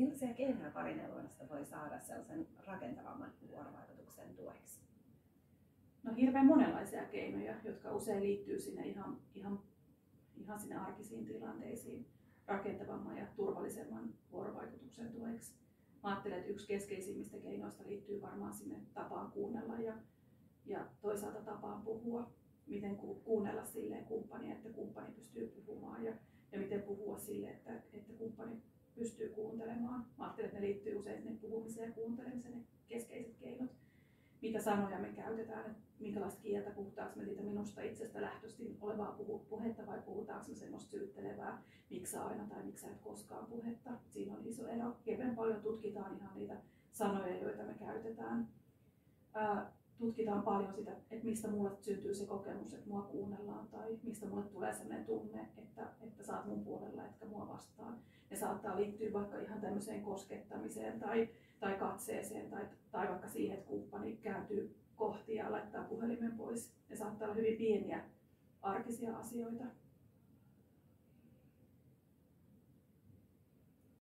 Millaisia keinoja parineuvonnasta voi saada sellaisen rakentavamman vuorovaikutuksen tueksi? No hirveän monenlaisia keinoja, jotka usein liittyy sinne ihan sinne arkisiin tilanteisiin rakentavamman ja turvallisemman vuorovaikutuksen tueksi. Mä ajattelen, että yksi keskeisimmistä keinoista liittyy varmaan sinne tapaan kuunnella ja toisaalta tapaan puhua. Miten kuunnella silleen kumppania, että kumppani pystyy puhumaan ja miten puhua sille, että kumppani pystyy kuuntelemaan. Mä ajattelen, että ne liittyy usein sinne puhumiseen ja kuuntelemiseen ne keskeiset keinot. Mitä sanoja me käytetään, että minkälaista kieltä, puhutaanko me siitä minusta itsestä lähtöisin olevaa puhetta vai puhutaanko me semmoista syyttelevää, miksi aina tai miksi et koskaan puhetta. Siinä on iso ero. Hirveän paljon tutkitaan ihan niitä sanoja, joita me käytetään. Tutkitaan paljon sitä, että mistä mulle syntyy se kokemus, että mua kuunnellaan tai mistä mulle tulee sellainen tunne, että sä oot mun puolella etkä mua vastaan. Ne saattaa liittyä vaikka ihan tämmöiseen koskettamiseen tai katseeseen tai vaikka siihen, että kumppani kääntyy kohti ja laittaa puhelimen pois. Ne saattaa olla hyvin pieniä arkisia asioita.